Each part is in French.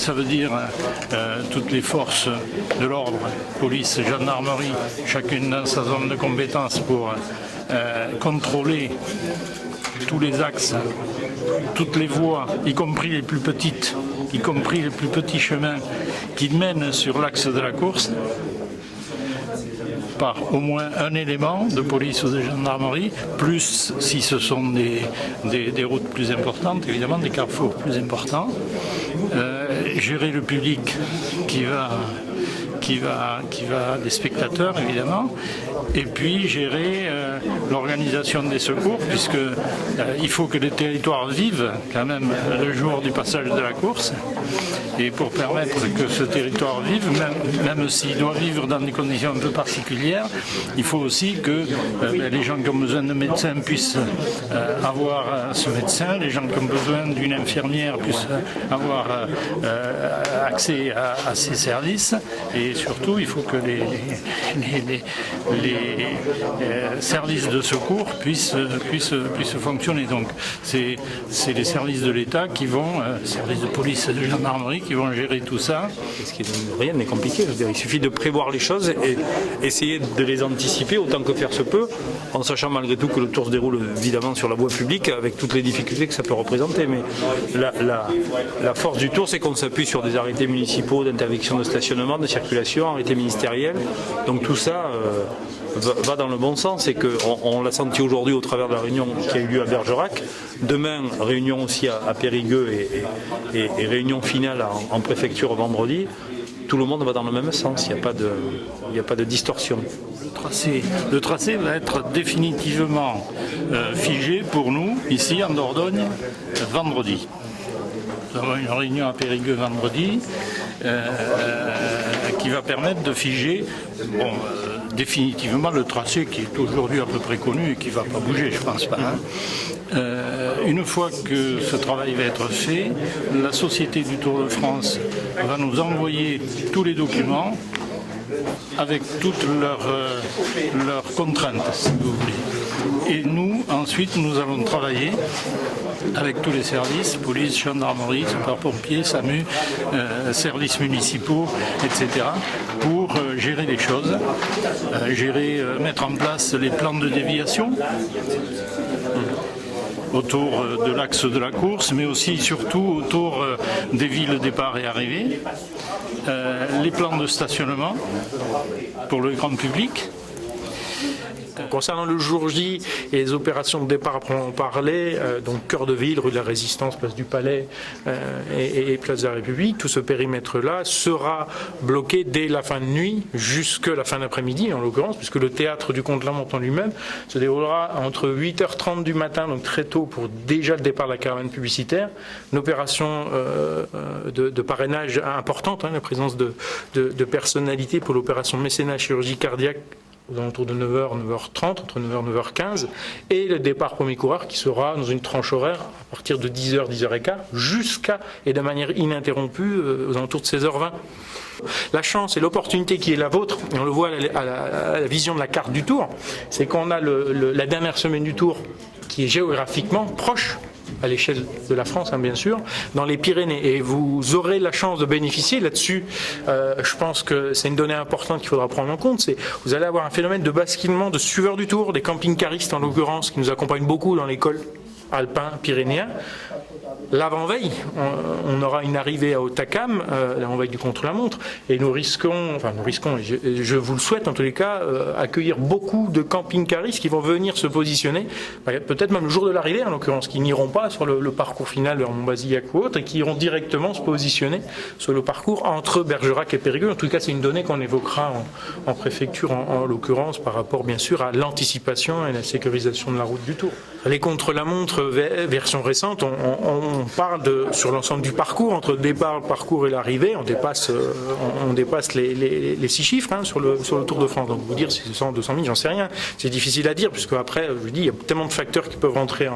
ça veut dire toutes les forces de l'ordre, police, gendarmerie, chacune dans sa zone de compétence pour contrôler tous les axes, toutes les voies, y compris les plus petites, y compris les plus petits chemins qui mènent sur l'axe de la course, par au moins un élément de police ou de gendarmerie, plus si ce sont des routes plus importantes, évidemment des carrefours plus importants, gérer le public qui va des spectateurs évidemment, et puis gérer l'organisation des secours, puisque il faut que les territoires vivent quand même le jour du passage de la course, et pour permettre que ce territoire vive, même s'il doit vivre dans des conditions un peu particulières, il faut aussi que les gens qui ont besoin de médecins puissent avoir ce médecin, les gens qui ont besoin d'une infirmière puissent avoir accès à ces services, et surtout il faut que les services de secours puissent fonctionner. Donc c'est les services de l'État qui vont, services de police et de gendarmerie qui vont gérer tout ça. Rien n'est compliqué, je veux dire, il suffit de prévoir les choses et essayer de les anticiper autant que faire se peut, en sachant malgré tout que le tour se déroule évidemment sur la voie publique avec toutes les difficultés que ça peut représenter. Mais la force du tour, c'est qu'on s'appuie sur des arrêtés municipaux d'interdiction de stationnement, de circulation, arrêtés ministériels. Donc tout ça va dans le bon sens, et qu'on l'a senti aujourd'hui au travers de la réunion qui a eu lieu à Bergerac. Demain, réunion aussi à Périgueux et réunion finale en préfecture vendredi. Tout le monde va dans le même sens, il n'y a pas de distorsion. Le tracé va être définitivement figé pour nous, ici en Dordogne, vendredi. Nous avons une réunion à Périgueux vendredi qui va permettre de figer définitivement le tracé qui est aujourd'hui à peu près connu et qui ne va pas bouger, je pense pas. Une fois que ce travail va être fait, la Société du Tour de France va nous envoyer tous les documents avec toutes leurs contraintes, si vous voulez. Et nous, ensuite, nous allons travailler avec tous les services, police, gendarmerie, sapeurs-pompiers, SAMU, services municipaux, etc., pour gérer les choses, mettre en place les plans de déviation autour de l'axe de la course, mais aussi surtout autour des villes départ et arrivée, les plans de stationnement pour le grand public. Concernant le jour J et les opérations de départ à proprement parler, donc cœur de ville, rue de la Résistance, place du Palais et place de la République, tout ce périmètre-là sera bloqué dès la fin de nuit jusque la fin d'après-midi en l'occurrence, puisque le théâtre du Comte-Lamont en lui-même se déroulera entre 8h30 du matin, donc très tôt pour déjà le départ de la caravane publicitaire, une opération de parrainage importante, la présence de personnalités pour l'opération mécénat chirurgie cardiaque aux alentours de 9h, 9h30, entre 9h et 9h15, et le départ premier coureur qui sera dans une tranche horaire à partir de 10h, 10h15, jusqu'à, et de manière ininterrompue, aux alentours de 16h20. La chance et l'opportunité qui est la vôtre, et on le voit à la vision de la carte du Tour, c'est qu'on a la dernière semaine du Tour qui est géographiquement proche, à l'échelle de la France, bien sûr, dans les Pyrénées. Et vous aurez la chance de bénéficier là-dessus. Je pense que c'est une donnée importante qu'il faudra prendre en compte. Vous allez avoir un phénomène de basculement de suiveurs du Tour, des camping-caristes en l'occurrence, qui nous accompagnent beaucoup dans l'école alpin pyrénéen. L'avant-veille, on aura une arrivée à Hautacam, l'avant-veille du contre-la-montre, et nous risquons, je vous le souhaite en tous les cas, accueillir beaucoup de camping-caristes qui vont venir se positionner, peut-être même le jour de l'arrivée en l'occurrence, qui n'iront pas sur le parcours final vers Montbazillac ou autre, et qui iront directement se positionner sur le parcours entre Bergerac et Périgueux. En tout cas, c'est une donnée qu'on évoquera en préfecture, en l'occurrence, par rapport bien sûr à l'anticipation et la sécurisation de la route du Tour. Les contre-la-montre version récente, on parle sur l'ensemble du parcours, entre le départ, le parcours et l'arrivée, on dépasse les 6 chiffres sur le Tour de France. Donc vous dire si c'est 100, 200 000, j'en sais rien. C'est difficile à dire, puisque après, je vous dis, il y a tellement de facteurs qui peuvent rentrer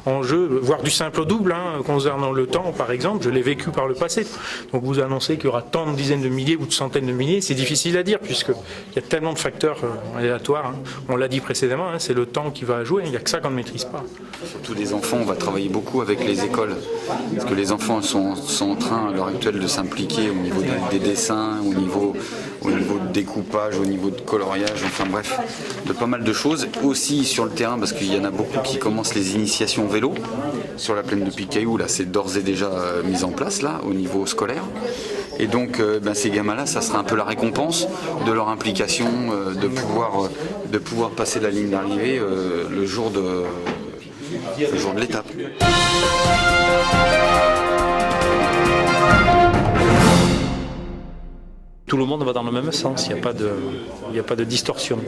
en jeu, voire du simple au double, concernant le temps, par exemple, je l'ai vécu par le passé. Donc vous annoncez qu'il y aura tant de dizaines de milliers ou de centaines de milliers, c'est difficile à dire, puisqu'il y a tellement de facteurs aléatoires. On l'a dit précédemment, c'est le temps qui va jouer, il n'y a que ça qu'on ne maîtrise pas. Surtout des enfants, on va travailler beaucoup avec les écoles Parce que les enfants sont en train à l'heure actuelle de s'impliquer au niveau des dessins, au niveau de découpage, au niveau de coloriage, enfin bref, de pas mal de choses. Aussi sur le terrain, parce qu'il y en a beaucoup qui commencent les initiations vélo sur la plaine de Pic-Cailloux. Là, c'est d'ores et déjà mis en place là, au niveau scolaire. Et donc, ces gamins-là, ça sera un peu la récompense de leur implication, de pouvoir passer la ligne d'arrivée le jour de l'étape. Tout le monde va dans le même sens, il n'y a pas de distorsion.